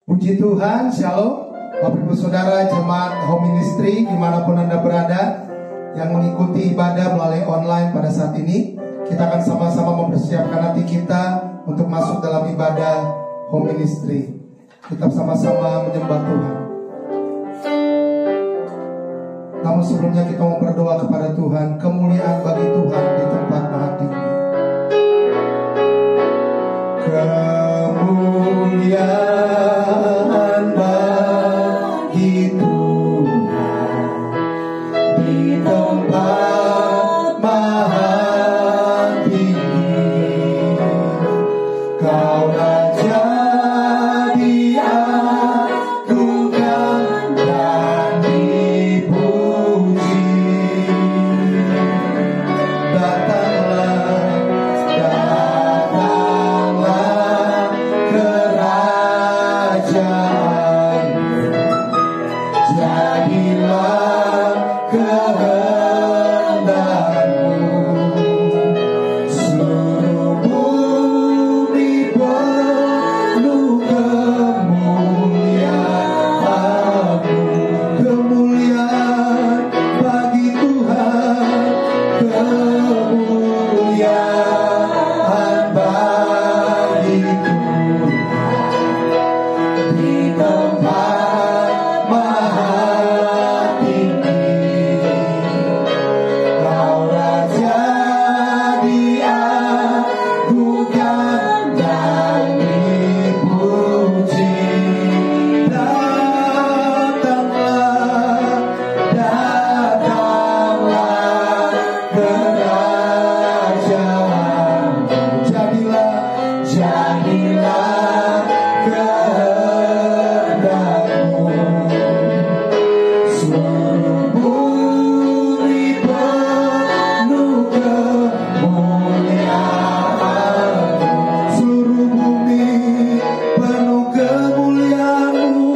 Puji Tuhan, Shalom Bapak Ibu Saudara Jemaat Home Ministry dimanapun Anda berada yang mengikuti ibadah melalui online pada saat ini. Kita akan sama-sama mempersiapkan hati kita untuk masuk dalam ibadah Home Ministry. Kita sama-sama menyembah Tuhan. Namun sebelumnya kita mau berdoa kepada Tuhan. Kemuliaan bagi Tuhan di tempat maha tinggi. Kemuliaan bagi Tuhan di tempat maha tinggi. Kau Raja diagungkan dan dipuji. Datanglah kerajaan-Mu, jadilah kehendak-Mu. Seluruh bumi penuh kemuliaan-Mu. Kemuliaan bagi Tuhan, kemuliaan bagi Tuhan di tempat maha tinggi. Kau Raja diagungkan dan dipuji. Datanglah, datanglah kerajaan-Mu. Jadilah kehendak-Mu. Seluruh bumi penuh kemuliaan-Mu. Seluruh bumi penuh kemuliaan-Mu.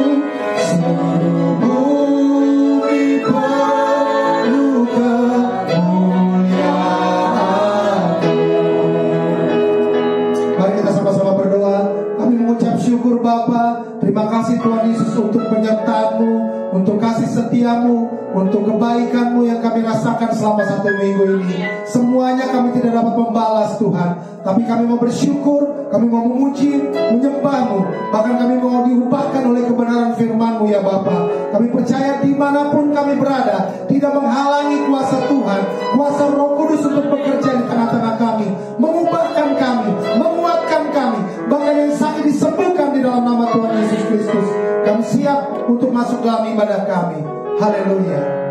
Seluruh bumi penuh kemuliaan-Mu. Mari kita sama-sama berdoa. Kami mengucap syukur Bapa. Terima kasih Tuhan Yesus untuk penyertaan-Mu, untuk kasih setia-Mu, untuk kebaikan-Mu yang kami rasakan selama 1 minggu ini. Semuanya kami tidak dapat membalas Tuhan, tapi kami mau bersyukur, kami mau memuji, menyembah-Mu. Bahkan kami mau diubahkan oleh kebenaran firman-Mu ya Bapa. Kami percaya dimanapun kami berada, tidak menghalangi kuasa Tuhan, kuasa Roh Kudus untuk bekerja di tengah-tengah kami, mengubahkan kami, menguatkan kami, bahkan yang sakit disembuhkan di dalam nama Tuhan Yesus Kristus. Kami siap untuk masuk dalam ibadah kami. Haleluya.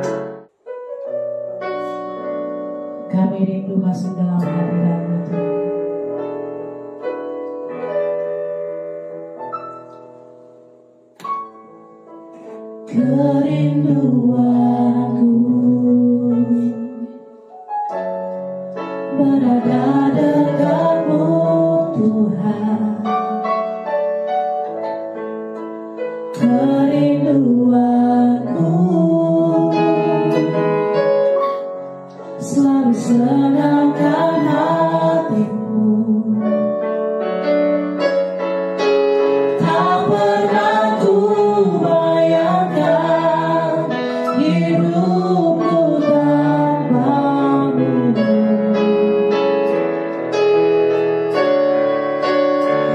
Kami rindu masuk dalam hadirat-Mu Tuhan. Kerinduanku berada dekat-Mu Tuhan. Kerinduanku selalu senangkan hati-Mu. Tak pernah ku bayangkan hidupku tanpa-Mu.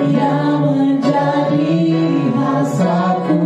Yang menjadi hasratku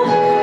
Yesus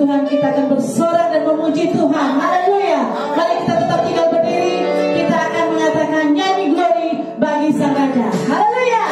Tuhan, kita akan bersorak dan memuji Tuhan. Haleluya. Mari kita tetap tinggal berdiri. Kita akan mengatakan nyanyi glory bagi Sang Raja. Haleluya.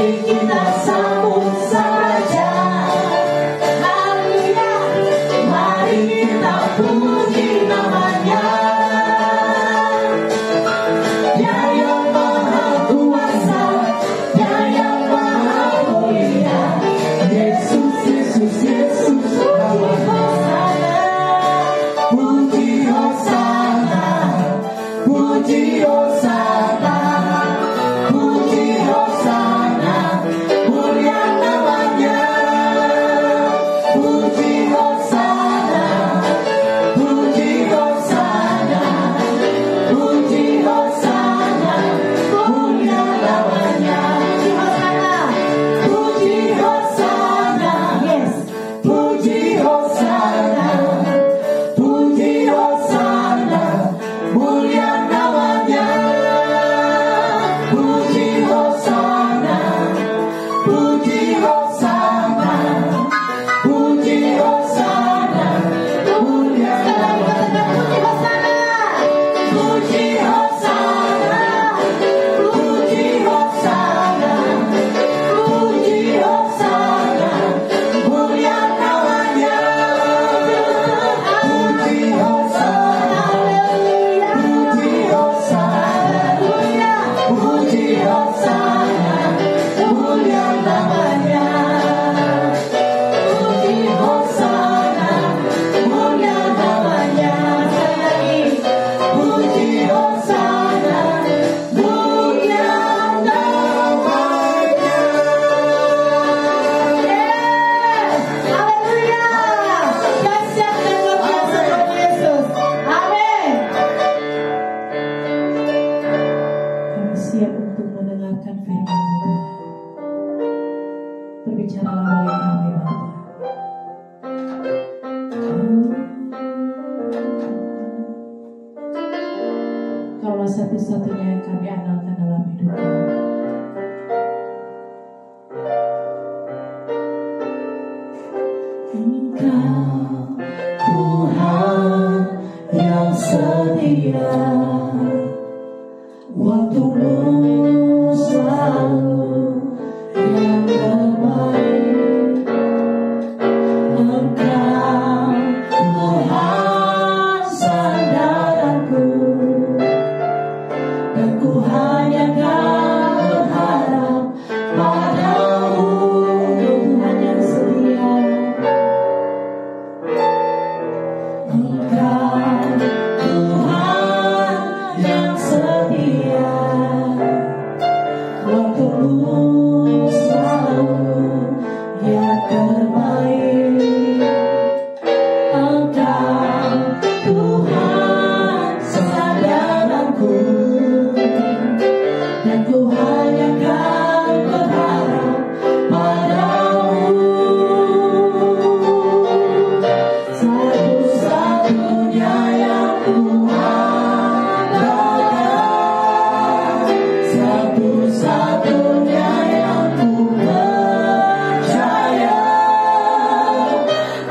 Kita sambut Sang Raja. Berbicaralah bagi kami Bapa. Kaulah satu-satunya yang kami andalkan dalam hidup kami. Engkau Tuhan yang setia, waktumu selalu yang terbaik. Engkau Tuhan sandaranku, dan ku hanya berharap padamu. Tuhan yang setia, Engkau Tuhan yang setia, waktumu selalu yang terbaik. Engkau Tuhan sandaranku, dan ku hanya kan berharap padamu. Satu-satunya yang ku andalkan, satu-satunya yang ku percaya.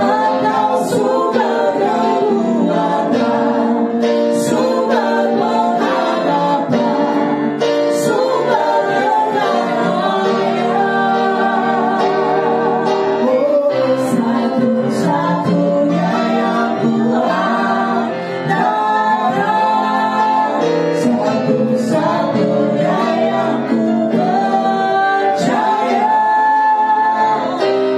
Engkau sumber kekuatan, sumber pengharapan, sumber kedamaian. Satu-satunya yang ku andalkan, satu-satunya yang ku percaya.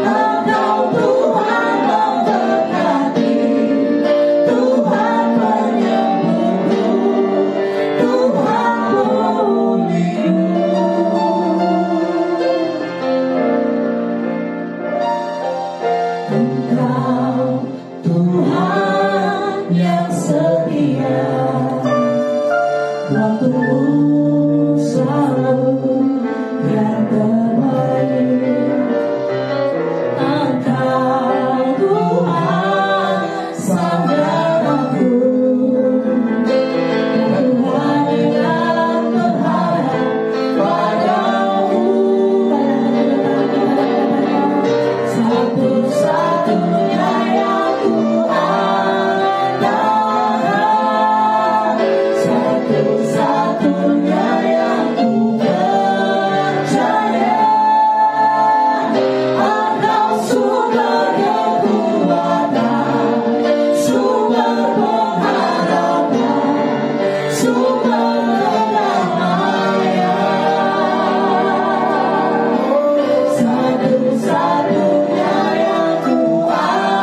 Engkau Tuhan memberkati, Tuhan penyembuhku, Tuhan pulihku. Engkau Tuhan yang setia, waktumu selalu yang terbaik. Engkau Tuhan sandaranku, dan ku hanya berharap padamu. Satu-satunya yang ku andalkan, satu-satunya yang ku percaya. Engkau sumber kekuatan, sumber pengharapan, sumber kedamaian. Satu-satunya yang ku andalkan,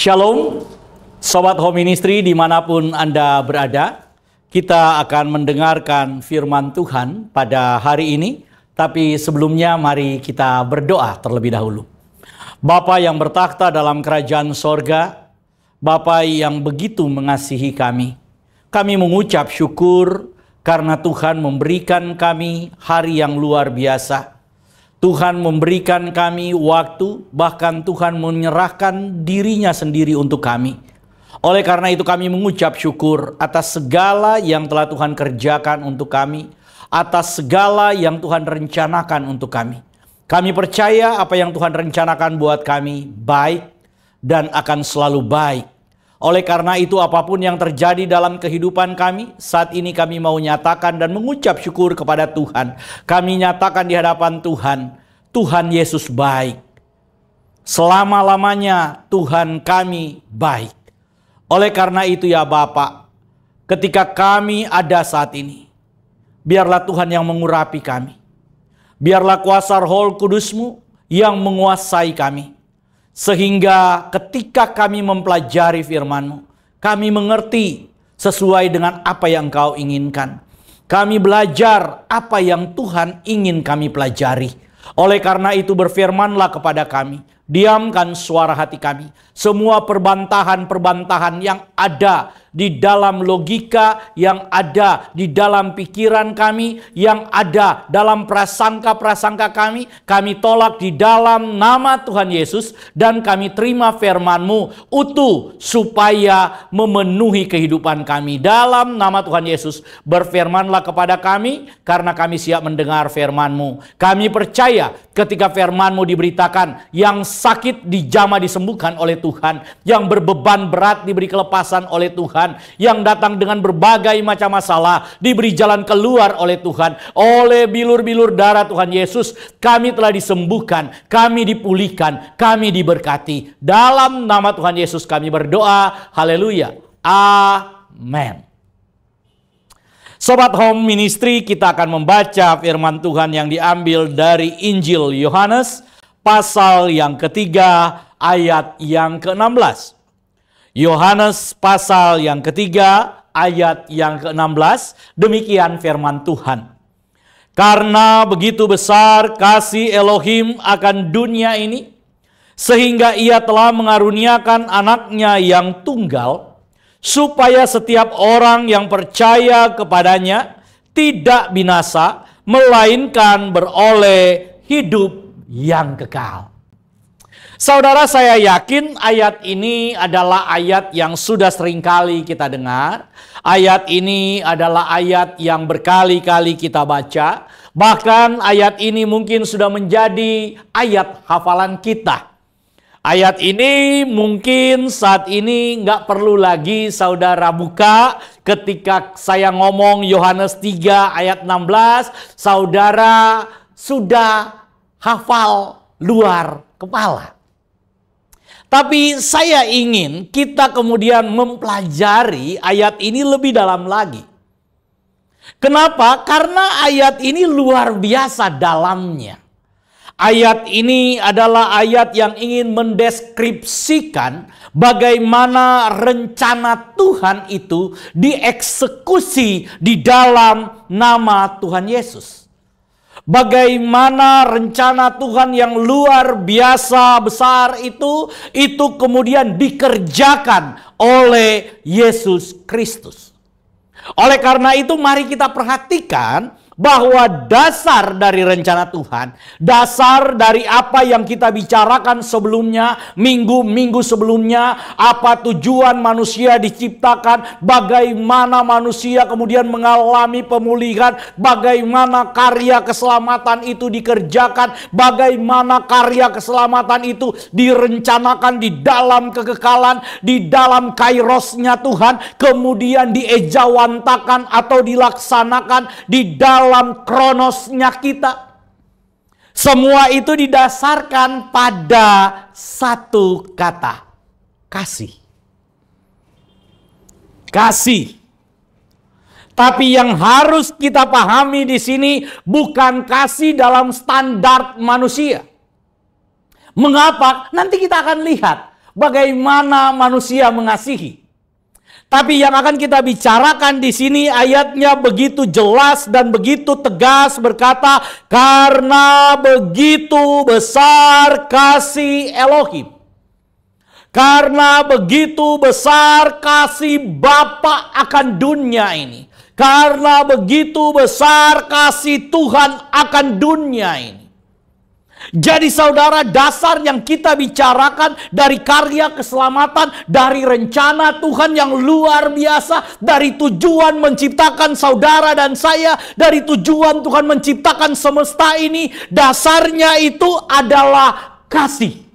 Shalom, Sobat Home Ministry dimanapun Anda berada. Kita akan mendengarkan firman Tuhan pada hari ini. Tapi sebelumnya mari kita berdoa terlebih dahulu. Bapa yang bertakhta dalam kerajaan sorga, Bapa yang begitu mengasihi kami. Kami mengucap syukur karena Tuhan memberikan kami hari yang luar biasa. Tuhan memberikan kami waktu, bahkan Tuhan menyerahkan dirinya sendiri untuk kami. Oleh karena itu kami mengucap syukur atas segala yang telah Tuhan kerjakan untuk kami, atas segala yang Tuhan rencanakan untuk kami. Kami percaya apa yang Tuhan rencanakan buat kami baik dan akan selalu baik. Oleh karena itu apapun yang terjadi dalam kehidupan kami, saat ini kami mau nyatakan dan mengucap syukur kepada Tuhan. Kami nyatakan di hadapan Tuhan, Tuhan Yesus baik. Selama-lamanya Tuhan kami baik. Oleh karena itu ya Bapa, ketika kami ada saat ini, biarlah Tuhan yang mengurapi kami. Biarlah kuasa Roh Kudus-Mu yang menguasai kami. Sehingga ketika kami mempelajari firman-Mu, kami mengerti sesuai dengan apa yang Engkau inginkan. Kami belajar apa yang Tuhan ingin kami pelajari. Oleh karena itu berfirmanlah kepada kami. Diamkan suara hati kami. Semua perbantahan-perbantahan yang ada di dalam logika, yang ada di dalam pikiran kami, yang ada dalam prasangka-prasangka kami tolak di dalam nama Tuhan Yesus, dan kami terima firman-Mu utuh supaya memenuhi kehidupan kami. Dalam nama Tuhan Yesus, berfirmanlah kepada kami, karena kami siap mendengar firman-Mu. Kami percaya ketika firman-Mu diberitakan, yang sakit dijamah disembuhkan oleh Tuhan, yang berbeban berat diberi kelepasan oleh Tuhan, yang datang dengan berbagai macam masalah diberi jalan keluar oleh Tuhan. Oleh bilur-bilur darah Tuhan Yesus kami telah disembuhkan, kami dipulihkan, kami diberkati. Dalam nama Tuhan Yesus kami berdoa. Haleluya. Amin. Sobat Home Ministry, kita akan membaca firman Tuhan yang diambil dari Injil Yohanes pasal yang ketiga ayat yang ke-16. Yohanes pasal yang ketiga ayat yang ke-16, demikian firman Tuhan. Karena begitu besar kasih Elohim akan dunia ini, sehingga ia telah mengaruniakan anaknya yang tunggal, supaya setiap orang yang percaya kepadanya tidak binasa, melainkan beroleh hidup yang kekal. Saudara, saya yakin ayat ini adalah ayat yang sudah seringkali kita dengar. Ayat ini adalah ayat yang berkali-kali kita baca. Bahkan ayat ini mungkin sudah menjadi ayat hafalan kita. Ayat ini mungkin saat ini nggak perlu lagi saudara buka. Ketika saya ngomong Yohanes 3 ayat 16, saudara sudah hafal luar kepala. Tapi saya ingin kita kemudian mempelajari ayat ini lebih dalam lagi. Kenapa? Karena ayat ini luar biasa dalamnya. Ayat ini adalah ayat yang ingin mendeskripsikan bagaimana rencana Tuhan itu dieksekusi di dalam nama Tuhan Yesus. Bagaimana rencana Tuhan yang luar biasa besar itu kemudian dikerjakan oleh Yesus Kristus. Oleh karena itu mari kita perhatikan bahwa dasar dari rencana Tuhan, dasar dari apa yang kita bicarakan sebelumnya, minggu-minggu sebelumnya, apa tujuan manusia diciptakan, bagaimana manusia kemudian mengalami pemulihan, bagaimana karya keselamatan itu dikerjakan, bagaimana karya keselamatan itu direncanakan di dalam kekekalan, di dalam kairosnya Tuhan, kemudian diejawantakan atau dilaksanakan di dalam kronosnya kita. Semua itu didasarkan pada satu kata, kasih. Kasih. Tapi yang harus kita pahami di sini bukan kasih dalam standar manusia. Mengapa? Nanti kita akan lihat bagaimana manusia mengasihi. Tapi yang akan kita bicarakan di sini ayatnya begitu jelas dan begitu tegas berkata, karena begitu besar kasih Elohim. Karena begitu besar kasih Bapa akan dunia ini. Karena begitu besar kasih Tuhan akan dunia ini. Jadi saudara, dasar yang kita bicarakan dari karya keselamatan, dari rencana Tuhan yang luar biasa, dari tujuan menciptakan saudara dan saya, dari tujuan Tuhan menciptakan semesta ini, dasarnya itu adalah kasih.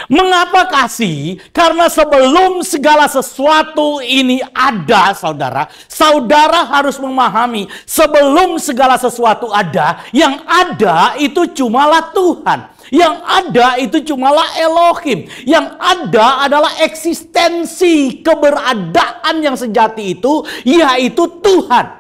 Mengapa kasih? Karena sebelum segala sesuatu ini ada, saudara, saudara harus memahami sebelum segala sesuatu ada, yang ada itu cumalah Tuhan. Yang ada itu cumalah Elohim. Yang ada adalah eksistensi keberadaan yang sejati itu, yaitu Tuhan.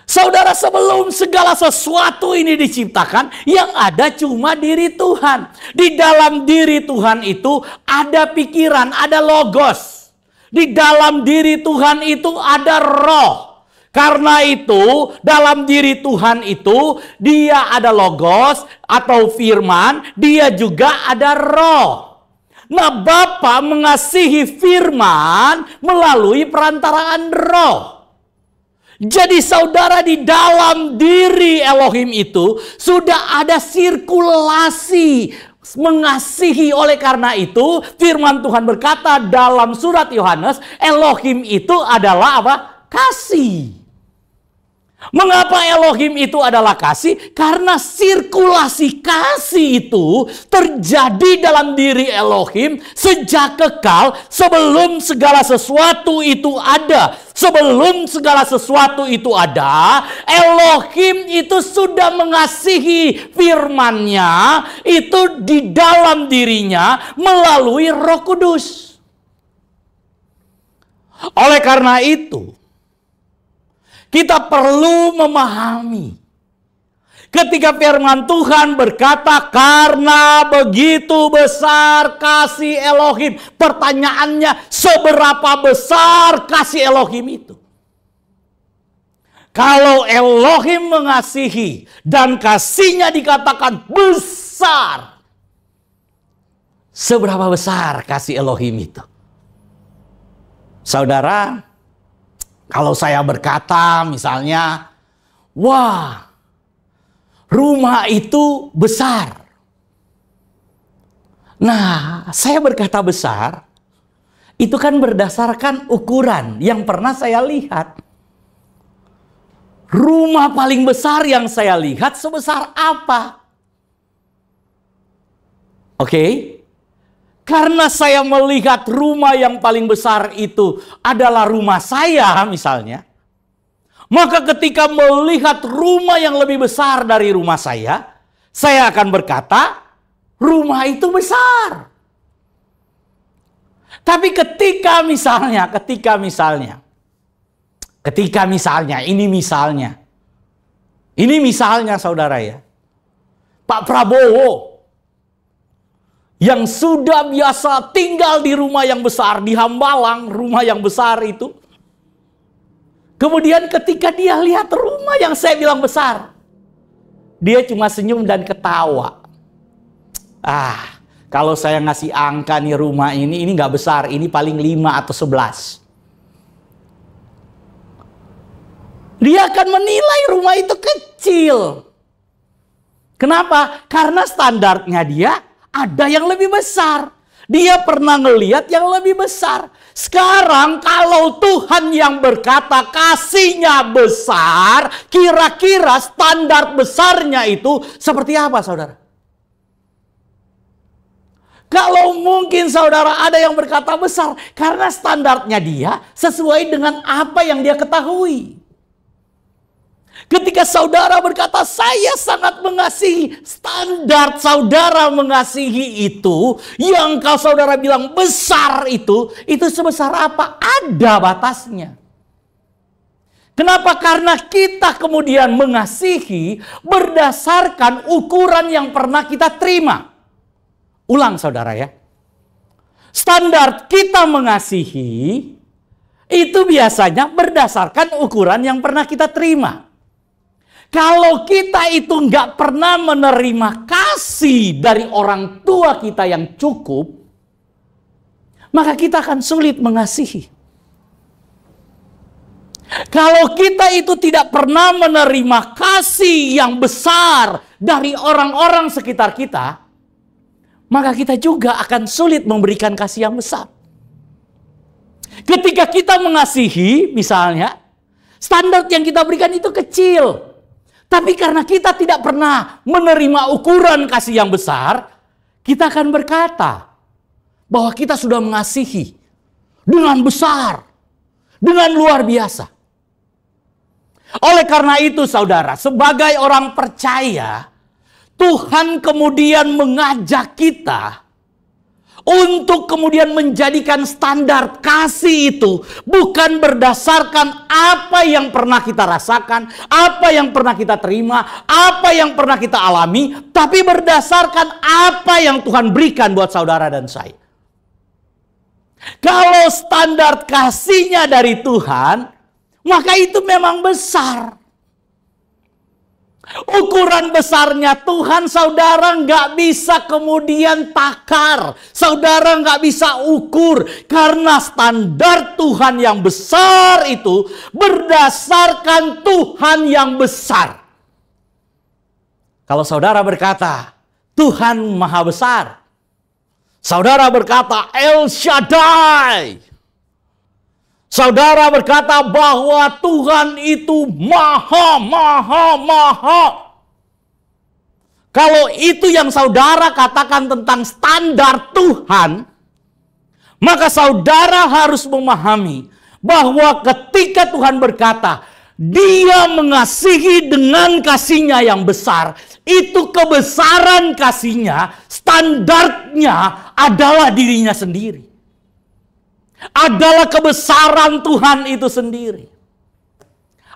Saudara, sebelum segala sesuatu ini diciptakan, yang ada cuma diri Tuhan. Di dalam diri Tuhan itu ada pikiran, ada logos. Di dalam diri Tuhan itu ada roh. Karena itu, dalam diri Tuhan itu, dia ada logos atau firman, dia juga ada roh. Nah, Bapa mengasihi firman melalui perantaraan roh. Jadi saudara, di dalam diri Elohim itu sudah ada sirkulasi mengasihi. Oleh karena itu firman Tuhan berkata dalam surat Yohanes, Elohim itu adalah apa? Kasih. Mengapa Elohim itu adalah kasih? Karena sirkulasi kasih itu terjadi dalam diri Elohim sejak kekal, sebelum segala sesuatu itu ada. Sebelum segala sesuatu itu ada, Elohim itu sudah mengasihi firman-Nya itu di dalam dirinya melalui Roh Kudus. Oleh karena itu, kita perlu memahami ketika firman Tuhan berkata, karena begitu besar kasih Elohim. Pertanyaannya, seberapa besar kasih Elohim itu? Kalau Elohim mengasihi dan kasihnya dikatakan besar, seberapa besar kasih Elohim itu? Saudara, kalau saya berkata misalnya, wah, rumah itu besar. Nah, saya berkata besar, itu kan berdasarkan ukuran yang pernah saya lihat. Rumah paling besar yang saya lihat sebesar apa? Oke? Karena saya melihat rumah yang paling besar itu adalah rumah saya misalnya. Maka ketika melihat rumah yang lebih besar dari rumah saya akan berkata, rumah itu besar. Tapi ketika misalnya, ini misalnya saudara ya, Pak Prabowo yang sudah biasa tinggal di rumah yang besar, di Hambalang, rumah yang besar itu. Kemudian ketika dia lihat rumah yang saya bilang besar, dia cuma senyum dan ketawa. Kalau saya ngasih angka nih rumah ini nggak besar, ini paling 5 atau 11. Dia akan menilai rumah itu kecil. Kenapa? Karena standarnya dia ada yang lebih besar. Dia pernah ngelihat yang lebih besar. Sekarang kalau Tuhan yang berkata kasihnya besar, kira-kira standar besarnya itu seperti apa, saudara? Kalau mungkin saudara ada yang berkata besar, karena standarnya dia sesuai dengan apa yang dia ketahui. Ketika saudara berkata, saya sangat mengasihi, standar saudara mengasihi itu, yang kalau saudara bilang besar itu sebesar apa? Ada batasnya. Kenapa? Karena kita kemudian mengasihi berdasarkan ukuran yang pernah kita terima. Ulang saudara ya. Standar kita mengasihi itu biasanya berdasarkan ukuran yang pernah kita terima. Kalau kita itu nggak pernah menerima kasih dari orang tua kita yang cukup, maka kita akan sulit mengasihi. Kalau kita itu tidak pernah menerima kasih yang besar dari orang-orang sekitar kita, maka kita juga akan sulit memberikan kasih yang besar. Ketika kita mengasihi, misalnya, standar yang kita berikan itu kecil. Tapi karena kita tidak pernah menerima ukuran kasih yang besar, kita akan berkata bahwa kita sudah mengasihi dengan besar, dengan luar biasa. Oleh karena itu saudara, sebagai orang percaya, Tuhan kemudian mengajak kita untuk kemudian menjadikan standar kasih itu bukan berdasarkan apa yang pernah kita rasakan, apa yang pernah kita terima, apa yang pernah kita alami, tapi berdasarkan apa yang Tuhan berikan buat saudara dan saya. Kalau standar kasihnya dari Tuhan, maka itu memang besar. Ukuran besarnya Tuhan, saudara nggak bisa kemudian takar. Saudara nggak bisa ukur. Karena standar Tuhan yang besar itu berdasarkan Tuhan yang besar. Kalau saudara berkata, Tuhan Maha Besar. Saudara berkata, El Shaddai. Saudara berkata bahwa Tuhan itu maha. Kalau itu yang saudara katakan tentang standar Tuhan, maka saudara harus memahami bahwa ketika Tuhan berkata, Dia mengasihi dengan kasihnya yang besar, itu kebesaran kasihnya, standarnya adalah dirinya sendiri. Adalah kebesaran Tuhan itu sendiri.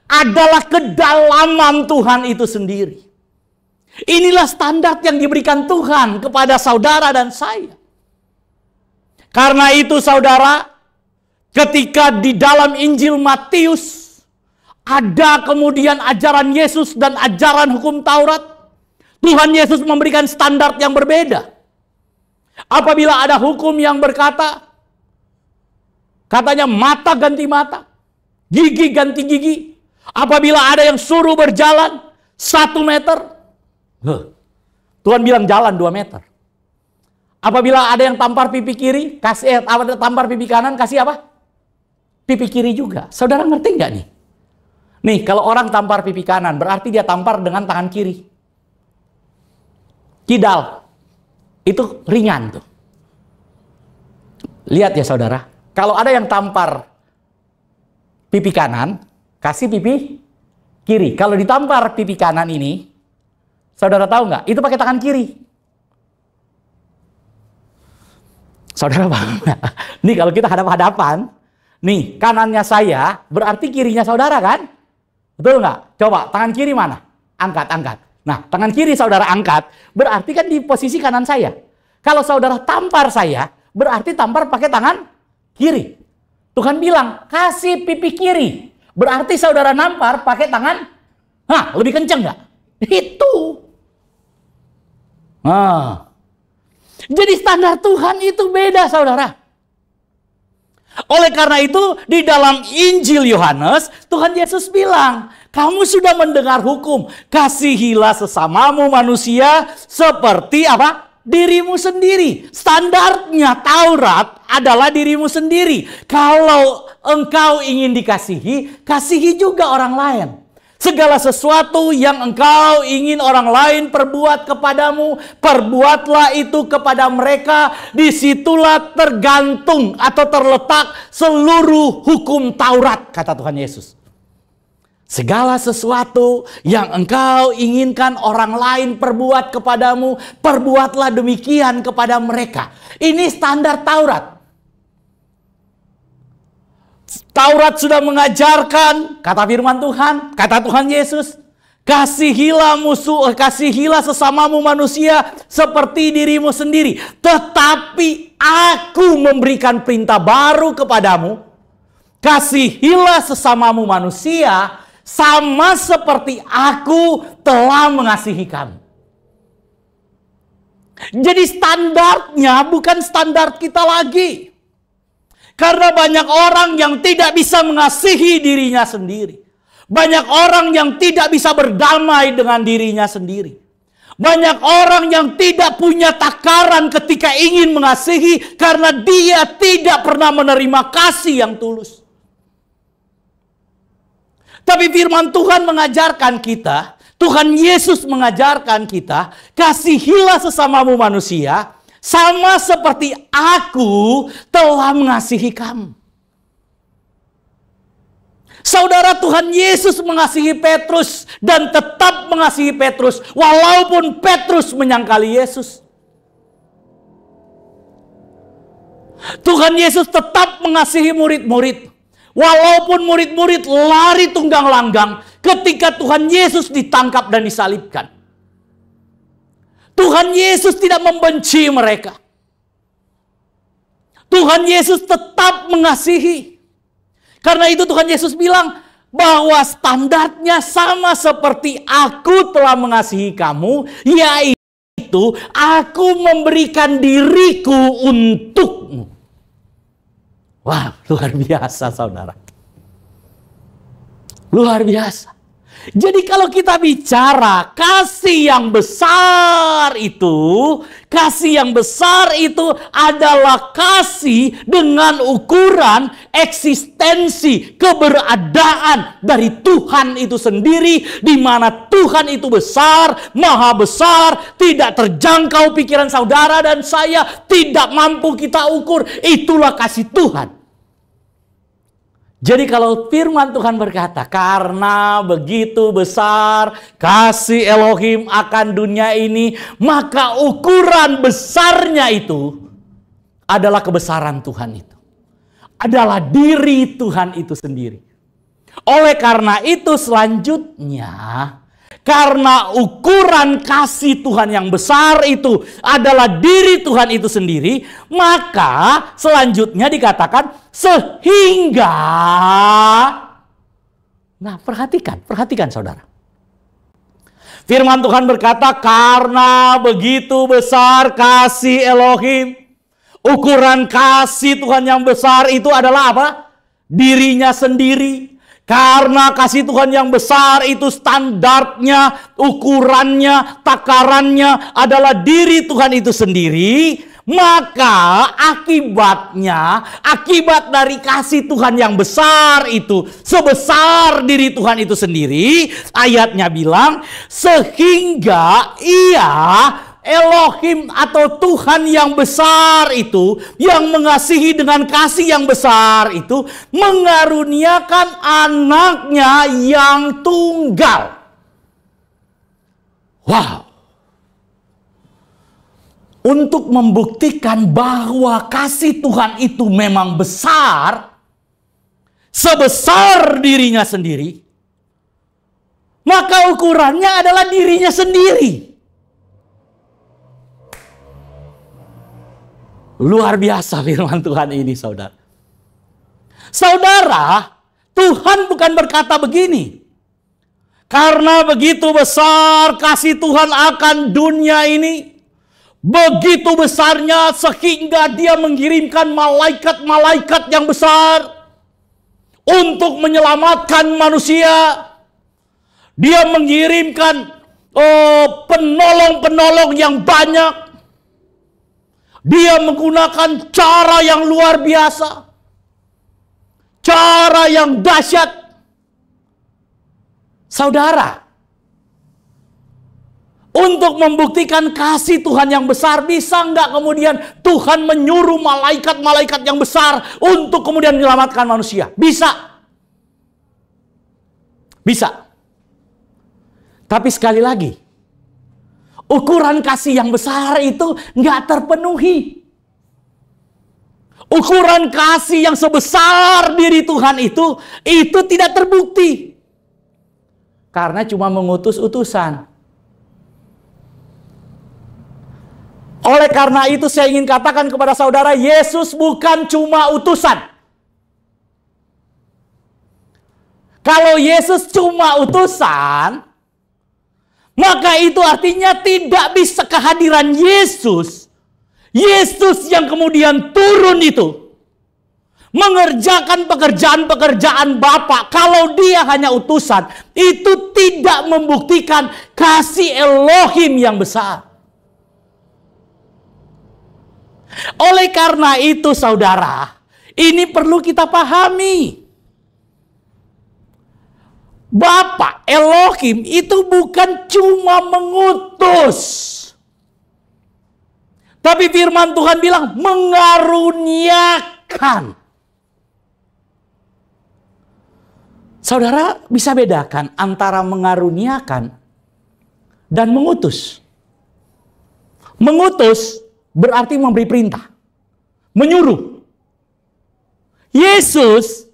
Adalah kedalaman Tuhan itu sendiri. Inilah standar yang diberikan Tuhan kepada saudara dan saya. Karena itu saudara, ketika di dalam Injil Matius ada kemudian ajaran Yesus dan ajaran hukum Taurat, Tuhan Yesus memberikan standar yang berbeda. Apabila ada hukum yang berkata, katanya mata ganti mata, gigi ganti gigi. Apabila ada yang suruh berjalan 1 meter, Tuhan bilang jalan 2 meter. Apabila ada yang tampar pipi kiri, tampar pipi kanan, kasih apa? Pipi kiri juga. Saudara ngerti nggak nih? Nih, kalau orang tampar pipi kanan, berarti dia tampar dengan tangan kiri. Kidal. Itu ringan tuh. Lihat ya saudara. Kalau ada yang tampar pipi kanan, kasih pipi kiri. Kalau ditampar pipi kanan ini, saudara tahu nggak? Itu pakai tangan kiri. Saudara paham nggak? Nih kalau kita hadap-hadapan, nih kanannya saya, berarti kirinya saudara kan? Betul nggak? Coba tangan kiri mana? Angkat. Nah, tangan kiri saudara angkat, berarti kan di posisi kanan saya. Kalau saudara tampar saya, berarti tampar pakai tangan kiri. Tuhan bilang, kasih pipi kiri. Berarti saudara nampar pakai tangan, lebih kenceng nggak? Itu. Jadi standar Tuhan itu beda saudara. Oleh karena itu, di dalam Injil Yohanes, Tuhan Yesus bilang, kamu sudah mendengar hukum, kasihilah sesamamu manusia seperti apa? Dirimu sendiri. Standarnya Taurat adalah dirimu sendiri. Kalau engkau ingin dikasihi, kasihi juga orang lain. Segala sesuatu yang engkau ingin orang lain perbuat kepadamu, perbuatlah itu kepada mereka. Disitulah tergantung atau terletak seluruh hukum Taurat, kata Tuhan Yesus. Segala sesuatu yang engkau inginkan orang lain perbuat kepadamu, perbuatlah demikian kepada mereka. Ini standar Taurat. Taurat sudah mengajarkan, kata firman Tuhan, kata Tuhan Yesus, Kasihilah sesamamu manusia seperti dirimu sendiri. Tetapi aku memberikan perintah baru kepadamu. Kasihilah sesamamu manusia sama seperti aku telah mengasihi kamu. Jadi standarnya bukan standar kita lagi. Karena banyak orang yang tidak bisa mengasihi dirinya sendiri. Banyak orang yang tidak bisa berdamai dengan dirinya sendiri. Banyak orang yang tidak punya takaran ketika ingin mengasihi karena dia tidak pernah menerima kasih yang tulus. Tapi firman Tuhan mengajarkan kita, Tuhan Yesus mengajarkan kita, kasihilah sesamamu manusia sama seperti aku telah mengasihi kamu. Saudara, Tuhan Yesus mengasihi Petrus dan tetap mengasihi Petrus walaupun Petrus menyangkali Yesus. Tuhan Yesus tetap mengasihi murid-murid walaupun murid-murid lari tunggang langgang ketika Tuhan Yesus ditangkap dan disalibkan. Tuhan Yesus tidak membenci mereka. Tuhan Yesus tetap mengasihi. Karena itu Tuhan Yesus bilang bahwa standarnya sama seperti aku telah mengasihi kamu, yaitu aku memberikan diriku untukmu. Wah, luar biasa saudara. Luar biasa. Jadi kalau kita bicara kasih yang besar itu adalah kasih dengan ukuran eksistensi, keberadaan dari Tuhan itu sendiri, di mana Tuhan itu besar, maha besar, tidak terjangkau pikiran saudara dan saya, tidak mampu kita ukur. Itulah kasih Tuhan. Jadi kalau firman Tuhan berkata, karena begitu besar kasih Elohim akan dunia ini, maka ukuran besarnya itu adalah kebesaran Tuhan itu. Adalah diri Tuhan itu sendiri. Oleh karena itu selanjutnya, karena ukuran kasih Tuhan yang besar itu adalah diri Tuhan itu sendiri, maka selanjutnya dikatakan sehingga. Nah, perhatikan saudara. Firman Tuhan berkata, karena begitu besar kasih Elohim, ukuran kasih Tuhan yang besar itu adalah apa? Dirinya sendiri. Karena kasih Tuhan yang besar itu standarnya, ukurannya, takarannya adalah diri Tuhan itu sendiri, maka akibat dari kasih Tuhan yang besar itu, sebesar diri Tuhan itu sendiri, ayatnya bilang, sehingga ia Elohim atau Tuhan yang besar itu, yang mengasihi dengan kasih yang besar itu, mengaruniakan anaknya yang tunggal. Wow. Untuk membuktikan bahwa kasih Tuhan itu memang besar, sebesar dirinya sendiri, maka ukurannya adalah dirinya sendiri. Luar biasa firman Tuhan ini, saudara. Saudara, Tuhan bukan berkata begini, karena begitu besar kasih Tuhan akan dunia ini, begitu besarnya sehingga dia mengirimkan malaikat-malaikat yang besar untuk menyelamatkan manusia. Dia mengirimkan penolong-penolong yang banyak. Dia menggunakan cara yang luar biasa. Cara yang dahsyat. Saudara, untuk membuktikan kasih Tuhan yang besar, bisa nggak kemudian Tuhan menyuruh malaikat-malaikat yang besar untuk kemudian menyelamatkan manusia? Bisa. Bisa. Tapi sekali lagi, ukuran kasih yang besar itu nggak terpenuhi. Ukuran kasih yang sebesar diri Tuhan itu tidak terbukti. karena cuma mengutus utusan. Oleh karena itu saya ingin katakan kepada saudara, Yesus bukan cuma utusan. Kalau Yesus cuma utusan, maka itu artinya tidak bisa kehadiran Yesus. Yesus yang kemudian turun itu mengerjakan pekerjaan-pekerjaan Bapa. Kalau dia hanya utusan, itu tidak membuktikan kasih Elohim yang besar. Oleh karena itu saudara, ini perlu kita pahami. Bapa Elohim itu bukan cuma mengutus. Tapi firman Tuhan bilang mengaruniakan. Saudara bisa bedakan antara mengaruniakan dan mengutus. Mengutus berarti memberi perintah, menyuruh. Yesus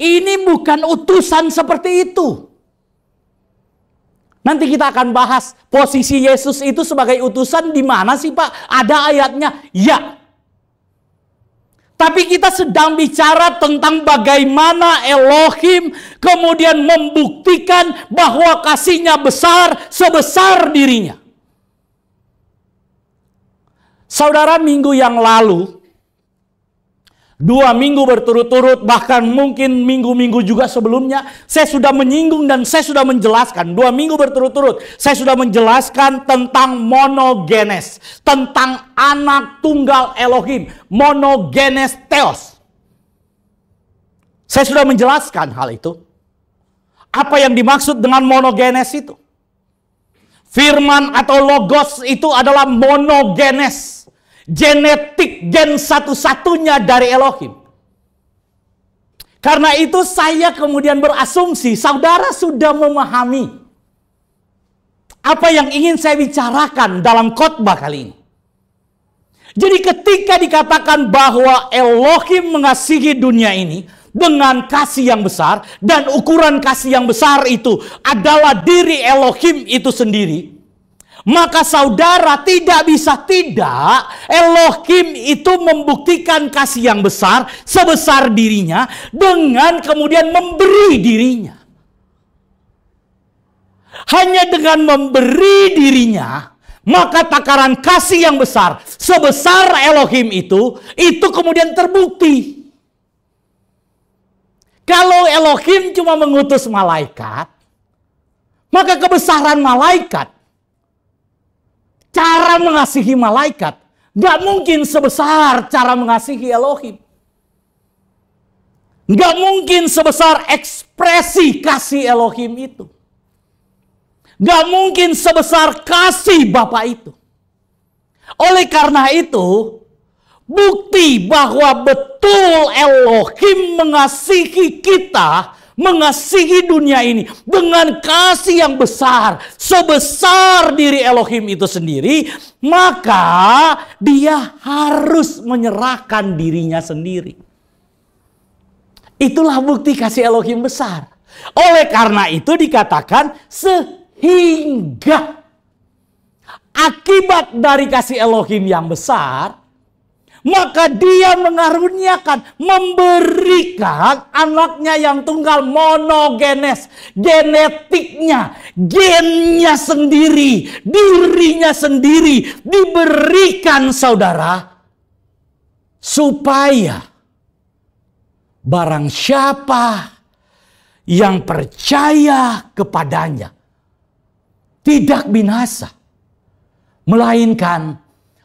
ini bukan utusan seperti itu. Nanti kita akan bahas posisi Yesus itu sebagai utusan di mana sih Pak? Ada ayatnya? Ya. Tapi kita sedang bicara tentang bagaimana Elohim kemudian membuktikan bahwa kasihnya besar sebesar dirinya. Saudara, minggu yang lalu, 2 minggu berturut-turut, bahkan mungkin minggu-minggu juga sebelumnya, saya sudah menyinggung dan saya sudah menjelaskan. 2 minggu berturut-turut, saya sudah menjelaskan tentang monogenes. Tentang anak tunggal Elohim. Monogenes Theos. Saya sudah menjelaskan hal itu. Apa yang dimaksud dengan monogenes itu? Firman atau logos itu adalah monogenes. Genetik gen satu-satunya dari Elohim. Karena itu saya kemudian berasumsi saudara sudah memahami apa yang ingin saya bicarakan dalam khotbah kali ini. Jadi ketika dikatakan bahwa Elohim mengasihi dunia ini dengan kasih yang besar, dan ukuran kasih yang besar itu adalah diri Elohim itu sendiri, maka saudara tidak bisa tidak Elohim itu membuktikan kasih yang besar sebesar dirinya dengan kemudian memberi dirinya. Hanya dengan memberi dirinya, maka takaran kasih yang besar sebesar Elohim itu kemudian terbukti. Kalau Elohim cuma mengutus malaikat, maka kebesaran malaikat, cara mengasihi malaikat gak mungkin sebesar cara mengasihi Elohim. Gak mungkin sebesar ekspresi kasih Elohim itu. Gak mungkin sebesar kasih Bapa itu. Oleh karena itu, bukti bahwa betul Elohim mengasihi kita, mengasihi dunia ini dengan kasih yang besar sebesar diri Elohim itu sendiri, maka dia harus menyerahkan dirinya sendiri. Itulah bukti kasih Elohim besar. Oleh karena itu dikatakan sehingga akibat dari kasih Elohim yang besar, maka dia mengaruniakan, memberikan anaknya yang tunggal monogenes. Genetiknya, gennya sendiri, dirinya sendiri diberikan saudara. Supaya barang siapa yang percaya kepadanya tidak binasa, melainkan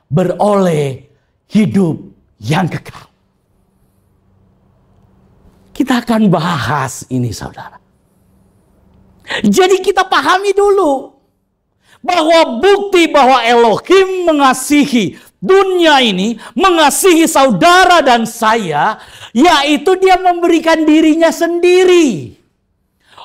beroleh hidup yang kekal. Kita akan bahas ini saudara. Jadi kita pahami dulu bahwa bukti bahwa Elohim mengasihi dunia ini, mengasihi saudara dan saya, yaitu dia memberikan dirinya sendiri.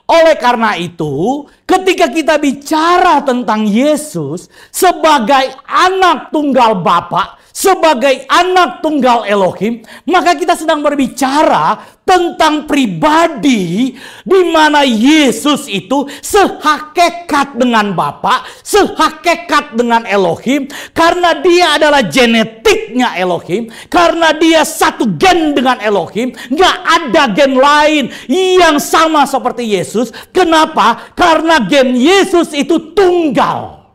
Oleh karena itu, ketika kita bicara tentang Yesus sebagai anak tunggal Bapa, sebagai anak tunggal Elohim, maka kita sedang berbicara tentang pribadi di mana Yesus itu sehakikat dengan Bapa, sehakikat dengan Elohim, karena dia adalah genetiknya Elohim, karena dia satu gen dengan Elohim, nggak ada gen lain yang sama seperti Yesus. Kenapa? Karena gen Yesus itu tunggal.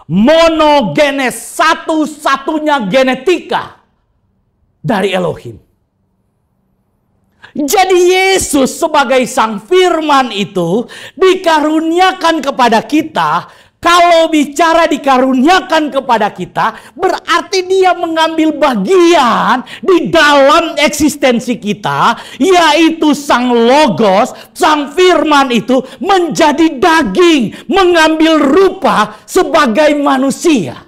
Monogenes, satu-satunya genetika dari Elohim. Jadi Yesus sebagai Sang Firman itu dikaruniakan kepada kita. Kalau bicara dikaruniakan kepada kita, berarti dia mengambil bagian di dalam eksistensi kita, yaitu Sang Logos, Sang Firman itu menjadi daging, mengambil rupa sebagai manusia.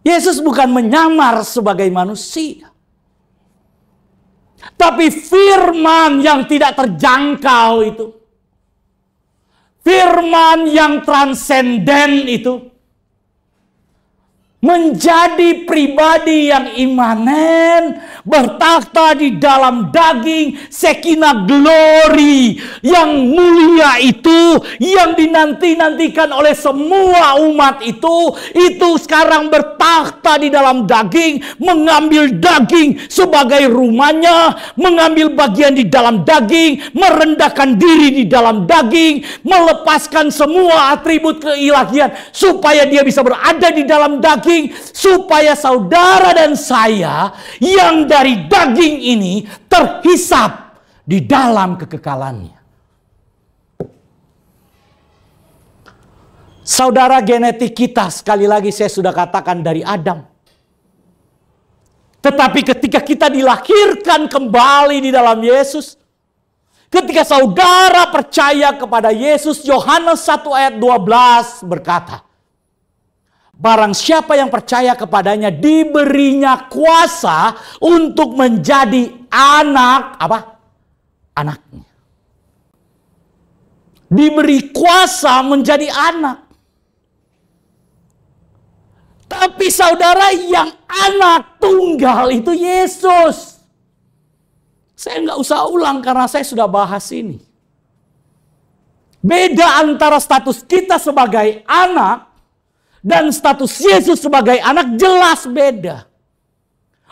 Yesus bukan menyamar sebagai manusia, tapi firman yang tidak terjangkau itu, firman yang transenden itu, menjadi pribadi yang imanen, bertakhta di dalam daging, Shekinah glory yang mulia itu, yang dinanti-nantikan oleh semua umat itu sekarang bertakhta di dalam daging, mengambil daging sebagai rumahnya, mengambil bagian di dalam daging, merendahkan diri di dalam daging, melepaskan semua atribut keilahian supaya dia bisa berada di dalam daging, supaya saudara dan saya yang dari daging ini terhisap di dalam kekekalannya. Saudara, genetik kita sekali lagi saya sudah katakan dari Adam. Tetapi ketika kita dilahirkan kembali di dalam Yesus, ketika saudara percaya kepada Yesus, Yohanes 1 ayat 12 berkata, barang siapa yang percaya kepadanya diberinya kuasa untuk menjadi anak anaknya. Diberi kuasa menjadi anak. Tapi saudara, yang anak tunggal itu Yesus. Saya nggak usah ulang karena saya sudah bahas ini. Beda antara status kita sebagai anak dan status Yesus sebagai anak jelas beda.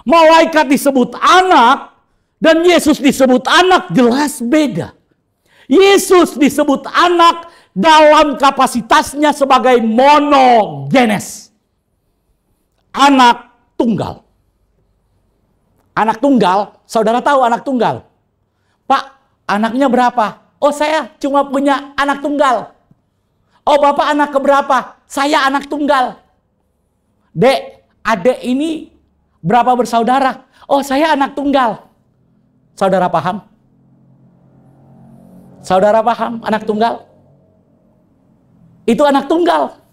Malaikat disebut anak dan Yesus disebut anak jelas beda. Yesus disebut anak dalam kapasitasnya sebagai monogenes. Anak tunggal. Anak tunggal, saudara tahu anak tunggal? Pak, anaknya berapa? Oh, saya cuma punya anak tunggal. Oh, Bapak anak keberapa? Saya anak tunggal. Dek, adek ini berapa bersaudara? Oh, saya anak tunggal. Saudara paham? Saudara paham anak tunggal? Itu anak tunggal.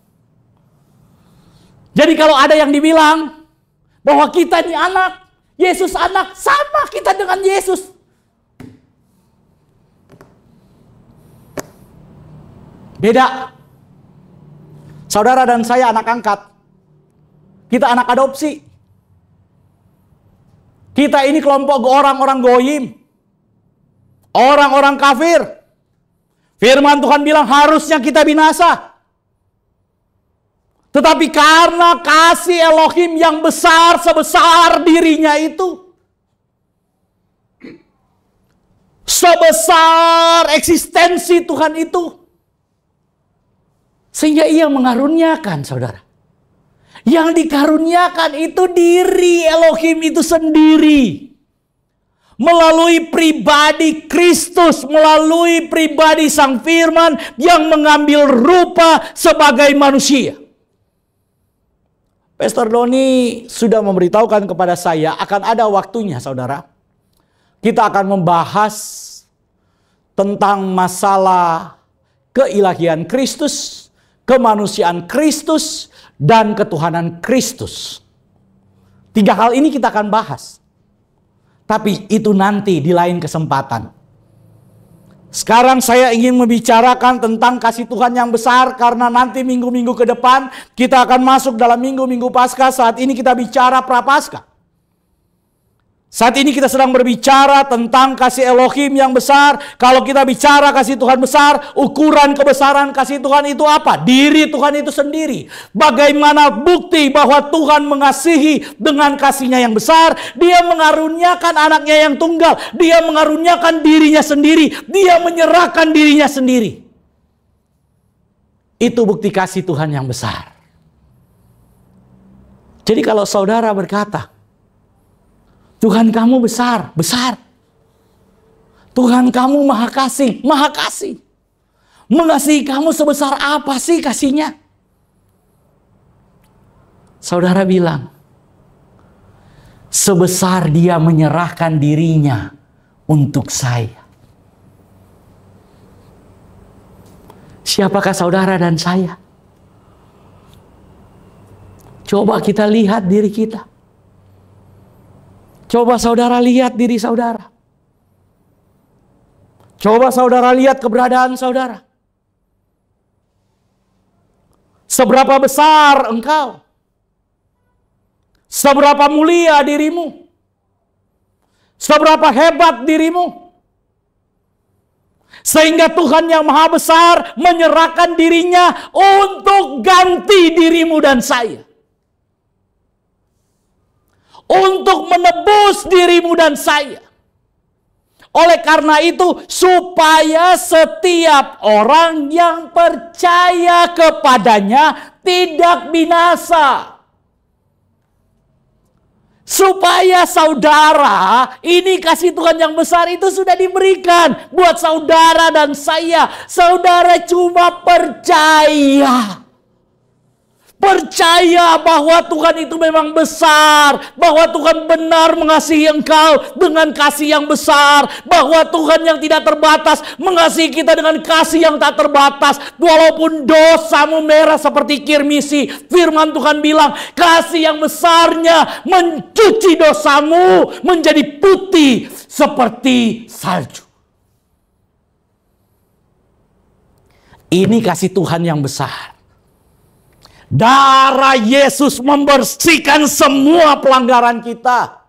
Jadi kalau ada yang dibilang bahwa kita ini anak, Yesus anak, sama kita dengan Yesus. Beda. Saudara dan saya anak angkat. Kita anak adopsi. Kita ini kelompok orang-orang goyim. Orang-orang kafir. Firman Tuhan bilang harusnya kita binasa. Tetapi karena kasih Elohim yang besar sebesar dirinya itu, sebesar eksistensi Tuhan itu, sehingga ia mengaruniakan, saudara. Yang dikaruniakan itu diri Elohim itu sendiri. Melalui pribadi Kristus, melalui pribadi Sang Firman yang mengambil rupa sebagai manusia. Pastor Doni sudah memberitahukan kepada saya akan ada waktunya, saudara. Kita akan membahas tentang masalah keilahian Kristus, kemanusiaan Kristus, dan ketuhanan Kristus. 3 hal ini kita akan bahas. Tapi itu nanti di lain kesempatan. Sekarang saya ingin membicarakan tentang kasih Tuhan yang besar, karena nanti minggu-minggu ke depan kita akan masuk dalam minggu-minggu Paskah. Saat ini kita bicara Prapaskah. Saat ini kita sedang berbicara tentang kasih Elohim yang besar. Kalau kita bicara kasih Tuhan besar, ukuran kebesaran kasih Tuhan itu apa? Diri Tuhan itu sendiri. Bagaimana bukti bahwa Tuhan mengasihi dengan kasihnya yang besar? Dia mengaruniakan anaknya yang tunggal. Dia mengaruniakan dirinya sendiri. Dia menyerahkan dirinya sendiri. Itu bukti kasih Tuhan yang besar. Jadi kalau saudara berkata, Tuhan kamu besar, besar. Tuhan kamu maha kasih, maha kasih. Mengasihi kamu sebesar apa sih kasihnya? Saudara bilang, sebesar dia menyerahkan dirinya untuk saya. Siapakah saudara dan saya? Coba kita lihat diri kita. Coba saudara lihat diri saudara. Coba saudara lihat keberadaan saudara. Seberapa besar engkau? Seberapa mulia dirimu? Seberapa hebat dirimu? Sehingga Tuhan yang maha besar menyerahkan dirinya untuk ganti dirimu dan saya. Untuk menebus dirimu dan saya. Oleh karena itu, supaya setiap orang yang percaya kepadanya tidak binasa. Supaya saudara, ini kasih Tuhan yang besar itu sudah diberikan buat saudara dan saya. Saudara cuma percaya. Percaya bahwa Tuhan itu memang besar. Bahwa Tuhan benar mengasihi engkau dengan kasih yang besar. Bahwa Tuhan yang tidak terbatas mengasihi kita dengan kasih yang tak terbatas. Walaupun dosamu merah seperti kirmisi, firman Tuhan bilang kasih yang besarnya mencuci dosamu menjadi putih seperti salju. Ini kasih Tuhan yang besar. Darah Yesus membersihkan semua pelanggaran kita.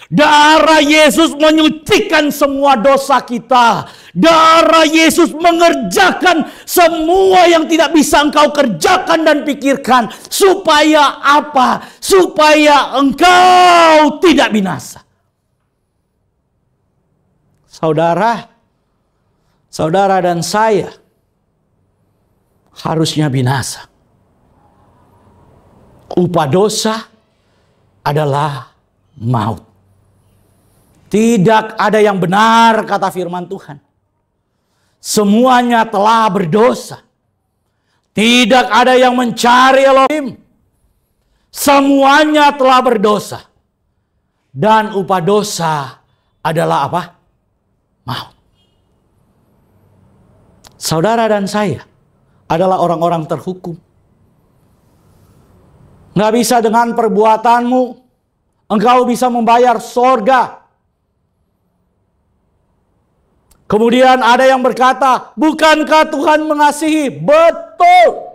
Darah Yesus menyucikan semua dosa kita. Darah Yesus mengerjakan semua yang tidak bisa engkau kerjakan dan pikirkan. Supaya apa? Supaya engkau tidak binasa. Saudara dan saya harusnya binasa. Upah dosa adalah maut. Tidak ada yang benar, kata firman Tuhan. Semuanya telah berdosa. Tidak ada yang mencari Elohim. Semuanya telah berdosa. Dan upah dosa adalah apa? Maut. Saudara dan saya adalah orang-orang terhukum. Nggak bisa dengan perbuatanmu engkau bisa membayar sorga. Kemudian ada yang berkata, bukankah Tuhan mengasihi? Betul.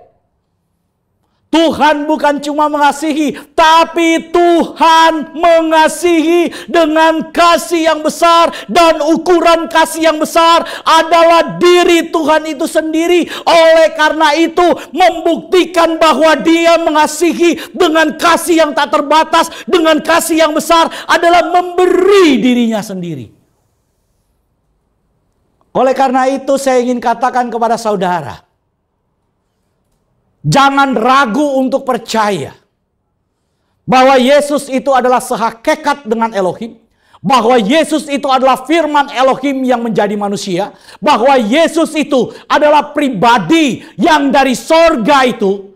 Tuhan bukan cuma mengasihi, tapi Tuhan mengasihi dengan kasih yang besar. Dan ukuran kasih yang besar adalah diri Tuhan itu sendiri. Oleh karena itu membuktikan bahwa Dia mengasihi dengan kasih yang tak terbatas, dengan kasih yang besar adalah memberi dirinya sendiri. Oleh karena itu saya ingin katakan kepada saudara, jangan ragu untuk percaya bahwa Yesus itu adalah sehakikat dengan Elohim. Bahwa Yesus itu adalah firman Elohim yang menjadi manusia. Bahwa Yesus itu adalah pribadi yang dari sorga itu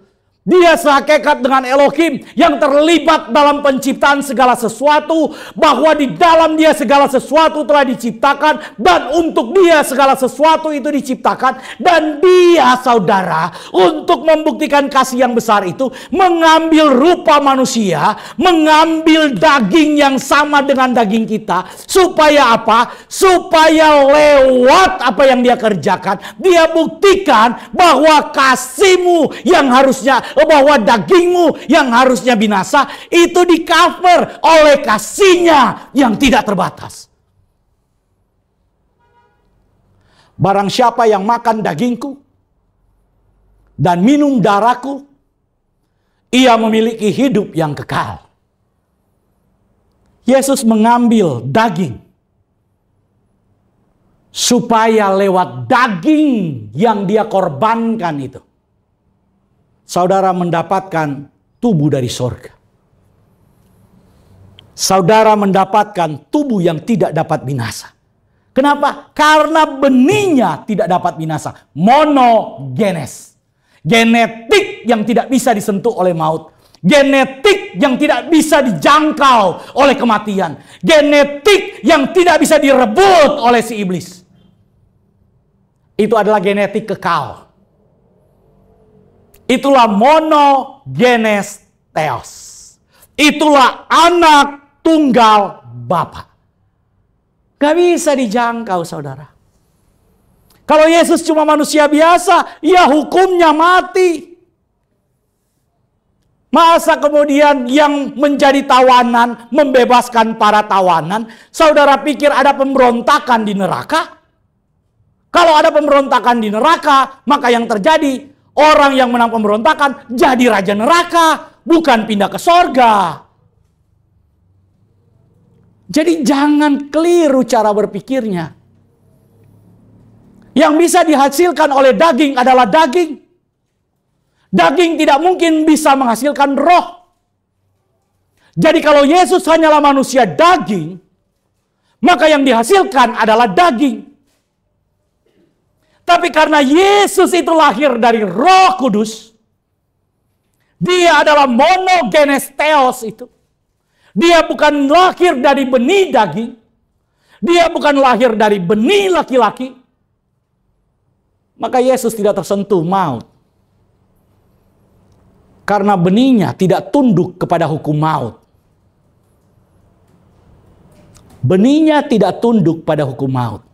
Dia sehakikat dengan Elohim yang terlibat dalam penciptaan segala sesuatu, bahwa di dalam dia segala sesuatu telah diciptakan, dan untuk dia segala sesuatu itu diciptakan. Dan dia, saudara, untuk membuktikan kasih yang besar itu, mengambil rupa manusia, mengambil daging yang sama dengan daging kita. Supaya apa? Supaya lewat apa yang dia kerjakan, dia buktikan bahwa kasihmu yang harusnya, bahwa dagingmu yang harusnya binasa, itu di-cover oleh kasihnya yang tidak terbatas. Barang siapa yang makan dagingku dan minum darahku, ia memiliki hidup yang kekal. Yesus mengambil daging supaya lewat daging yang dia korbankan itu, saudara mendapatkan tubuh dari sorga. Saudara mendapatkan tubuh yang tidak dapat binasa. Kenapa? Karena benihnya tidak dapat binasa. Monogenes. Genetik yang tidak bisa disentuh oleh maut. Genetik yang tidak bisa dijangkau oleh kematian. Genetik yang tidak bisa direbut oleh si iblis. Itu adalah genetik kekal. Itulah monogenes theos. Itulah anak tunggal Bapa. Gak bisa dijangkau, saudara. Kalau Yesus cuma manusia biasa, ya hukumnya mati. Masa kemudian yang menjadi tawanan membebaskan para tawanan, saudara pikir ada pemberontakan di neraka? Kalau ada pemberontakan di neraka, maka yang terjadi, orang yang menang pemberontakan jadi raja neraka, bukan pindah ke sorga. Jadi jangan keliru cara berpikirnya. Yang bisa dihasilkan oleh daging adalah daging. Daging tidak mungkin bisa menghasilkan roh. Jadi kalau Yesus hanyalah manusia daging, maka yang dihasilkan adalah daging. Tapi karena Yesus itu lahir dari Roh Kudus, dia adalah monogenes theos itu. Dia bukan lahir dari benih daging. Dia bukan lahir dari benih laki-laki. Maka Yesus tidak tersentuh maut. Karena benihnya tidak tunduk kepada hukum maut. Benihnya tidak tunduk pada hukum maut.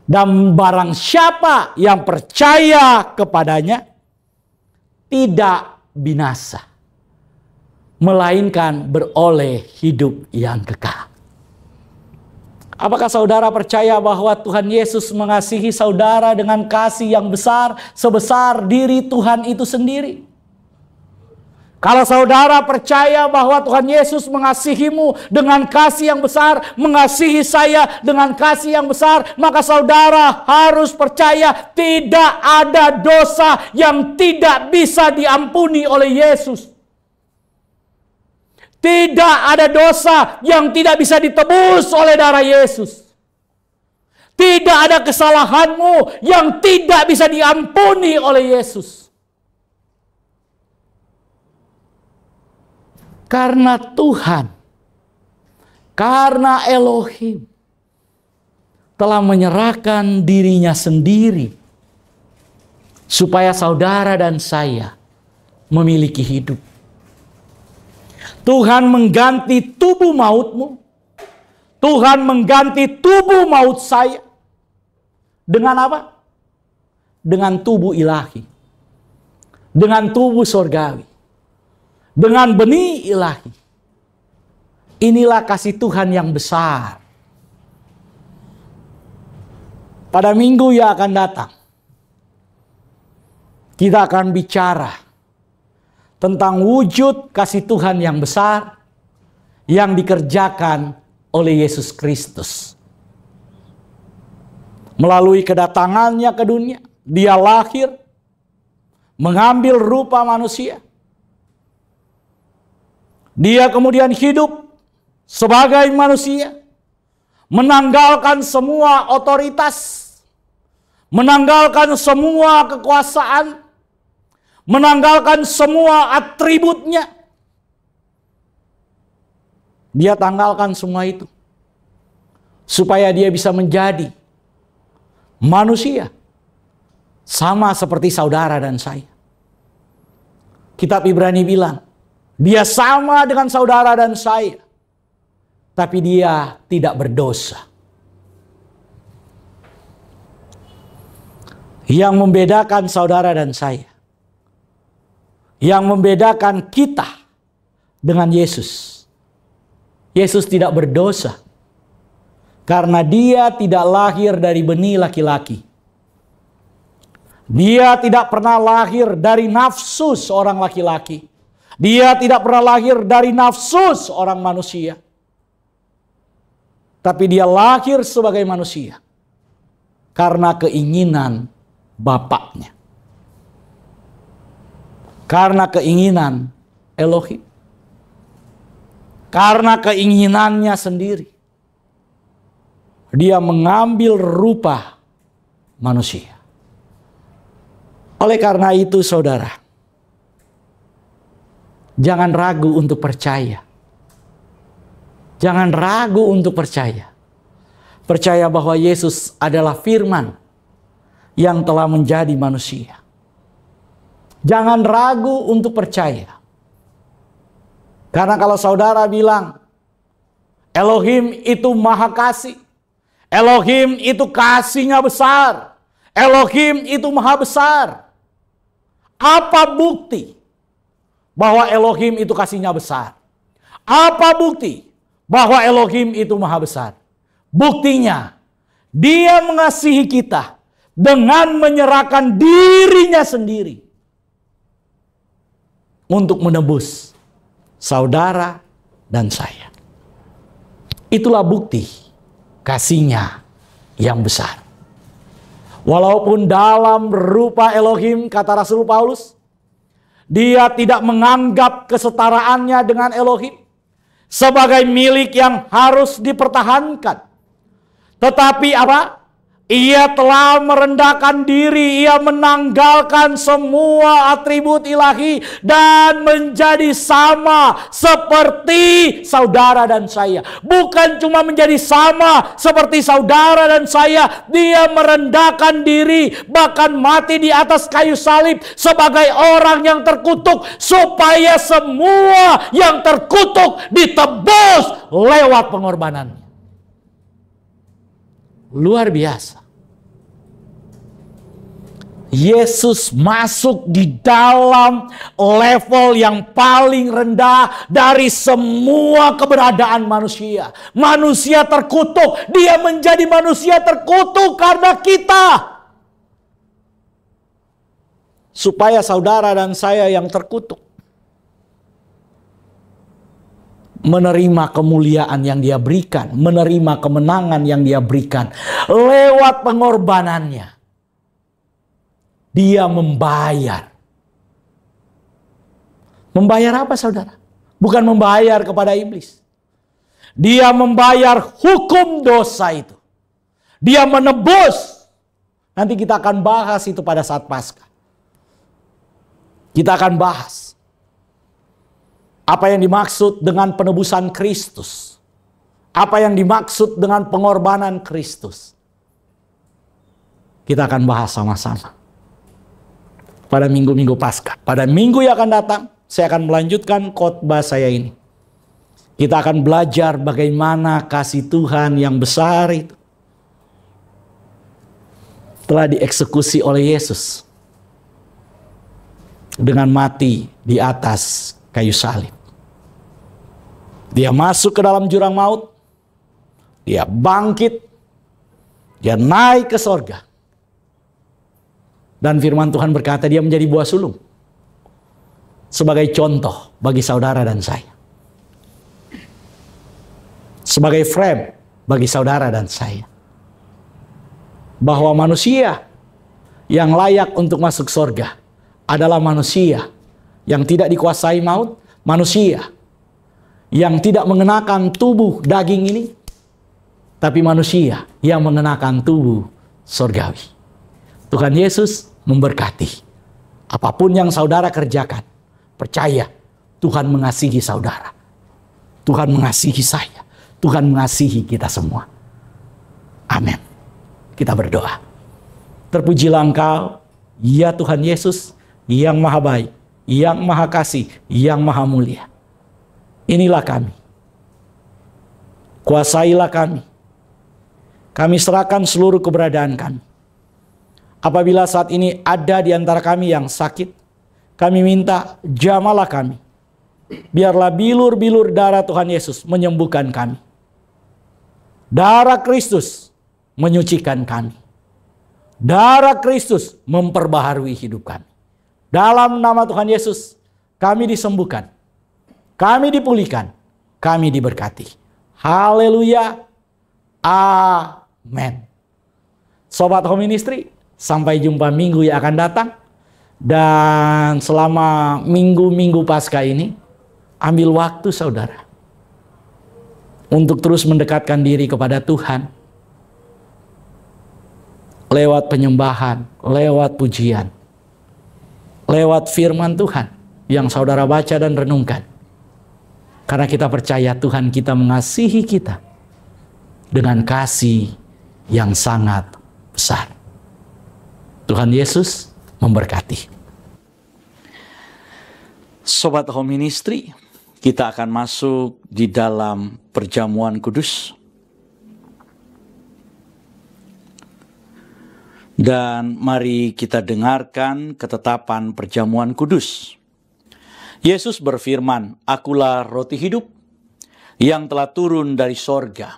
Dan barang siapa yang percaya kepadanya tidak binasa, melainkan beroleh hidup yang kekal. Apakah saudara percaya bahwa Tuhan Yesus mengasihi saudara dengan kasih yang besar, sebesar diri Tuhan itu sendiri? Kalau saudara percaya bahwa Tuhan Yesus mengasihimu dengan kasih yang besar, mengasihi saya dengan kasih yang besar, maka saudara harus percaya tidak ada dosa yang tidak bisa diampuni oleh Yesus. Tidak ada dosa yang tidak bisa ditebus oleh darah Yesus. Tidak ada kesalahanmu yang tidak bisa diampuni oleh Yesus. Karena Tuhan, karena Elohim telah menyerahkan dirinya sendiri supaya saudara dan saya memiliki hidup. Tuhan mengganti tubuh mautmu. Tuhan mengganti tubuh maut saya. Dengan apa? Dengan tubuh ilahi. Dengan tubuh sorgawi. Dengan benih ilahi. Inilah kasih Tuhan yang besar. Pada minggu yang akan datang, kita akan bicara tentang wujud kasih Tuhan yang besar yang dikerjakan oleh Yesus Kristus. Melalui kedatangannya ke dunia, dia lahir, mengambil rupa manusia. Dia kemudian hidup sebagai manusia, menanggalkan semua otoritas, menanggalkan semua kekuasaan, menanggalkan semua atributnya. Dia tanggalkan semua itu supaya dia bisa menjadi manusia sama seperti saudara dan saya. Kitab Ibrani bilang, dia sama dengan saudara dan saya, tapi dia tidak berdosa. Yang membedakan saudara dan saya, yang membedakan kita dengan Yesus, Yesus tidak berdosa karena dia tidak lahir dari benih laki-laki. Dia tidak pernah lahir dari nafsu seorang laki-laki. Dia tidak pernah lahir dari nafsu seorang manusia. Tapi dia lahir sebagai manusia karena keinginan bapaknya. Karena keinginan Elohim. Karena keinginannya sendiri. Dia mengambil rupa manusia. Oleh karena itu saudara, jangan ragu untuk percaya. Jangan ragu untuk percaya. Percaya bahwa Yesus adalah firman yang telah menjadi manusia. Jangan ragu untuk percaya. Karena kalau saudara bilang, Elohim itu maha kasih. Elohim itu kasihnya besar. Elohim itu maha besar. Apa bukti bahwa Elohim itu kasihnya besar? Apa bukti bahwa Elohim itu maha besar? Buktinya, dia mengasihi kita dengan menyerahkan dirinya sendiri untuk menebus saudara dan saya. Itulah bukti kasihnya yang besar. Walaupun dalam rupa Elohim, kata Rasul Paulus, dia tidak menganggap kesetaraannya dengan Elohim sebagai milik yang harus dipertahankan. Tetapi apa? Ia telah merendahkan diri, ia menanggalkan semua atribut ilahi dan menjadi sama seperti saudara dan saya. Bukan cuma menjadi sama seperti saudara dan saya, dia merendahkan diri, bahkan mati di atas kayu salib sebagai orang yang terkutuk, supaya semua yang terkutuk ditebus lewat pengorbanannya. Luar biasa. Yesus masuk di dalam level yang paling rendah dari semua keberadaan manusia. Manusia terkutuk, dia menjadi manusia terkutuk karena kita. Supaya saudara dan saya yang terkutuk menerima kemuliaan yang dia berikan, menerima kemenangan yang dia berikan lewat pengorbanannya. Dia membayar. Membayar apa saudara? Bukan membayar kepada iblis. Dia membayar hukum dosa itu. Dia menebus. Nanti kita akan bahas itu pada saat Paskah. Kita akan bahas apa yang dimaksud dengan penebusan Kristus. Apa yang dimaksud dengan pengorbanan Kristus. Kita akan bahas sama-sama pada minggu-minggu Paskah. Pada minggu yang akan datang, saya akan melanjutkan khotbah saya ini. Kita akan belajar bagaimana kasih Tuhan yang besar itu telah dieksekusi oleh Yesus dengan mati di atas kayu salib. Dia masuk ke dalam jurang maut, dia bangkit, dia naik ke sorga. Dan firman Tuhan berkata dia menjadi buah sulung. Sebagai contoh bagi saudara dan saya. Sebagai frame bagi saudara dan saya. Bahwa manusia yang layak untuk masuk sorga adalah manusia yang tidak dikuasai maut. Manusia yang tidak mengenakan tubuh daging ini. Tapi manusia yang mengenakan tubuh sorgawi. Tuhan Yesus memberkati. Apapun yang saudara kerjakan, percaya Tuhan mengasihi saudara. Tuhan mengasihi saya. Tuhan mengasihi kita semua. Amin. Kita berdoa. Terpujilah Engkau, ya Tuhan Yesus, yang maha baik, yang maha kasih, yang maha mulia. Inilah kami. Kuasailah kami. Kami serahkan seluruh keberadaan kami. Apabila saat ini ada di antara kami yang sakit, kami minta jamalah kami. Biarlah bilur-bilur darah Tuhan Yesus menyembuhkan kami. Darah Kristus menyucikan kami. Darah Kristus memperbaharui hidup kami. Dalam nama Tuhan Yesus, kami disembuhkan. Kami dipulihkan. Kami diberkati. Haleluya. Amin. Sobat Home Ministry, sampai jumpa minggu yang akan datang. Dan selama minggu-minggu Paskah ini, ambil waktu saudara untuk terus mendekatkan diri kepada Tuhan. Lewat penyembahan, lewat pujian, lewat firman Tuhan yang saudara baca dan renungkan. Karena kita percaya Tuhan kita mengasihi kita dengan kasih yang sangat besar. Tuhan Yesus memberkati. Sobat Home Ministry, kita akan masuk di dalam perjamuan kudus. Dan mari kita dengarkan ketetapan perjamuan kudus. Yesus berfirman, "Akulah roti hidup yang telah turun dari sorga.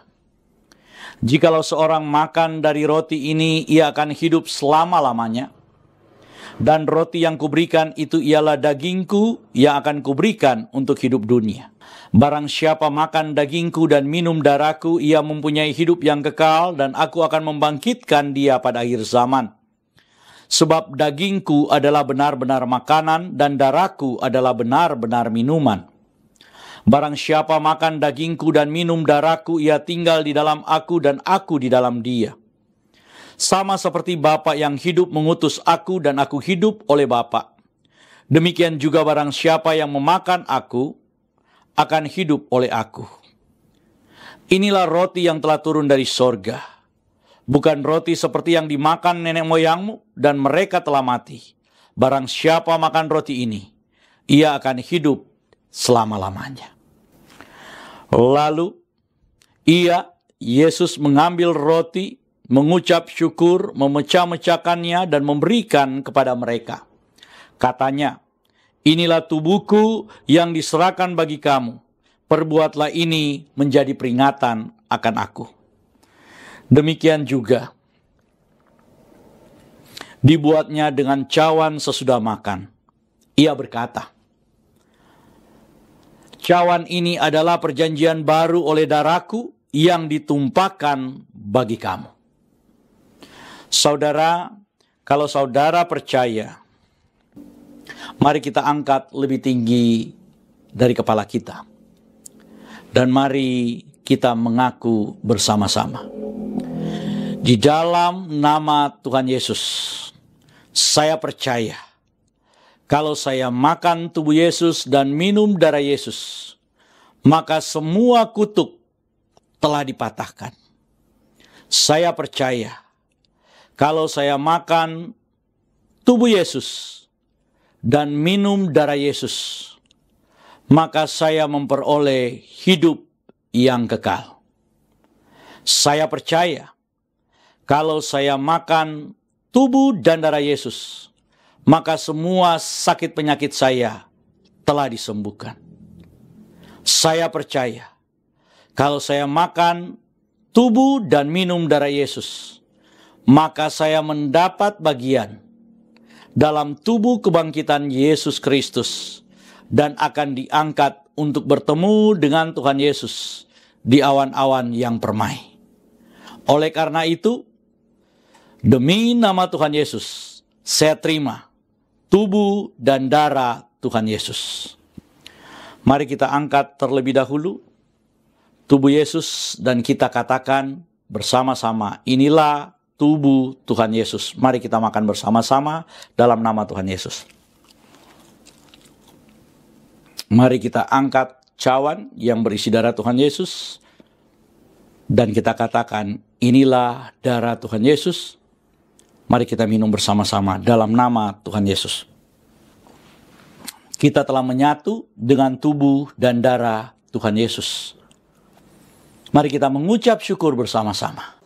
Jikalau seorang makan dari roti ini, ia akan hidup selama-lamanya. Dan roti yang kuberikan itu ialah dagingku yang akan kuberikan untuk hidup dunia. Barang siapa makan dagingku dan minum darahku, ia mempunyai hidup yang kekal, dan aku akan membangkitkan dia pada akhir zaman. Sebab dagingku adalah benar-benar makanan, dan darahku adalah benar-benar minuman. Barang siapa makan dagingku dan minum darahku, ia tinggal di dalam aku dan aku di dalam dia. Sama seperti Bapa yang hidup mengutus aku dan aku hidup oleh Bapa. Demikian juga barang siapa yang memakan aku, akan hidup oleh aku. Inilah roti yang telah turun dari sorga. Bukan roti seperti yang dimakan nenek moyangmu dan mereka telah mati. Barang siapa makan roti ini, ia akan hidup selama-lamanya." Lalu Yesus mengambil roti, mengucap syukur, memecah-mecahkannya dan memberikan kepada mereka. Katanya, "Inilah tubuhku yang diserahkan bagi kamu. Perbuatlah ini menjadi peringatan akan aku." Demikian juga dibuatnya dengan cawan sesudah makan. Ia berkata, "Cawan ini adalah perjanjian baru oleh darahku yang ditumpahkan bagi kamu." Saudara, kalau saudara percaya, mari kita angkat lebih tinggi dari kepala kita. Dan mari kita mengaku bersama-sama. Di dalam nama Tuhan Yesus, saya percaya kalau saya makan tubuh Yesus dan minum darah Yesus, maka semua kutuk telah dipatahkan. Saya percaya kalau saya makan tubuh Yesus dan minum darah Yesus, maka saya memperoleh hidup yang kekal. Saya percaya kalau saya makan tubuh dan darah Yesus, maka semua sakit penyakit saya telah disembuhkan. Saya percaya kalau saya makan tubuh dan minum darah Yesus, maka saya mendapat bagian dalam tubuh kebangkitan Yesus Kristus dan akan diangkat untuk bertemu dengan Tuhan Yesus di awan-awan yang permai. Oleh karena itu, demi nama Tuhan Yesus, saya terima tubuh dan darah Tuhan Yesus. Mari kita angkat terlebih dahulu tubuh Yesus dan kita katakan bersama-sama, "Inilah tubuh Tuhan Yesus." Mari kita makan bersama-sama dalam nama Tuhan Yesus. Mari kita angkat cawan yang berisi darah Tuhan Yesus. Dan kita katakan, inilah darah Tuhan Yesus. Mari kita minum bersama-sama dalam nama Tuhan Yesus. Kita telah menyatu dengan tubuh dan darah Tuhan Yesus. Mari kita mengucap syukur bersama-sama.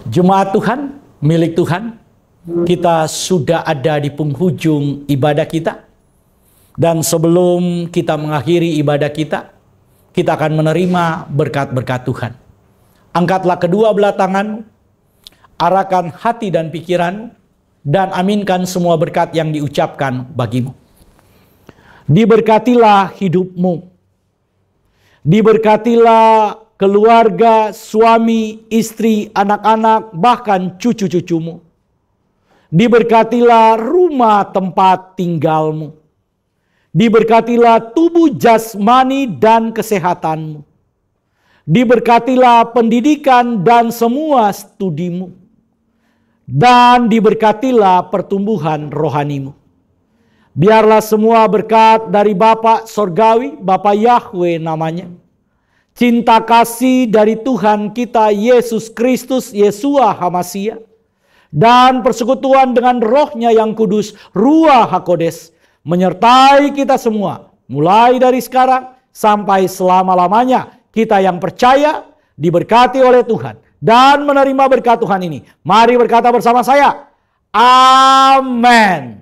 Jemaat Tuhan, milik Tuhan, kita sudah ada di penghujung ibadah kita. Dan sebelum kita mengakhiri ibadah kita akan menerima berkat-berkat Tuhan. Angkatlah kedua belah tanganmu, arahkan hati dan pikiranmu, dan aminkan semua berkat yang diucapkan bagimu. Diberkatilah hidupmu, diberkatilah keluarga, suami, istri, anak-anak, bahkan cucu-cucumu. Diberkatilah rumah tempat tinggalmu. Diberkatilah tubuh jasmani dan kesehatanmu. Diberkatilah pendidikan dan semua studimu. Dan diberkatilah pertumbuhan rohanimu. Biarlah semua berkat dari Bapa Sorgawi, Bapa Yahweh namanya. Cinta kasih dari Tuhan kita Yesus Kristus, Yesua HaMasiah, dan persekutuan dengan Roh-Nya yang kudus, Ruach HaKodes, menyertai kita semua, mulai dari sekarang sampai selama-lamanya. Kita yang percaya diberkati oleh Tuhan dan menerima berkat Tuhan ini. Mari berkata bersama saya, amin.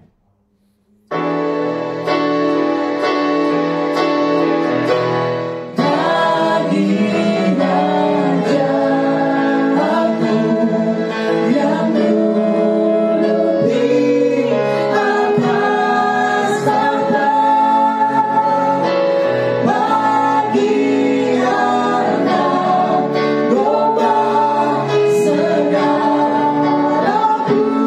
Segala pujian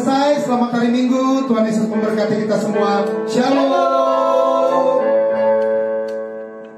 selesai. Selamat hari Minggu. Tuhan Yesus memberkati kita semua. Shalom.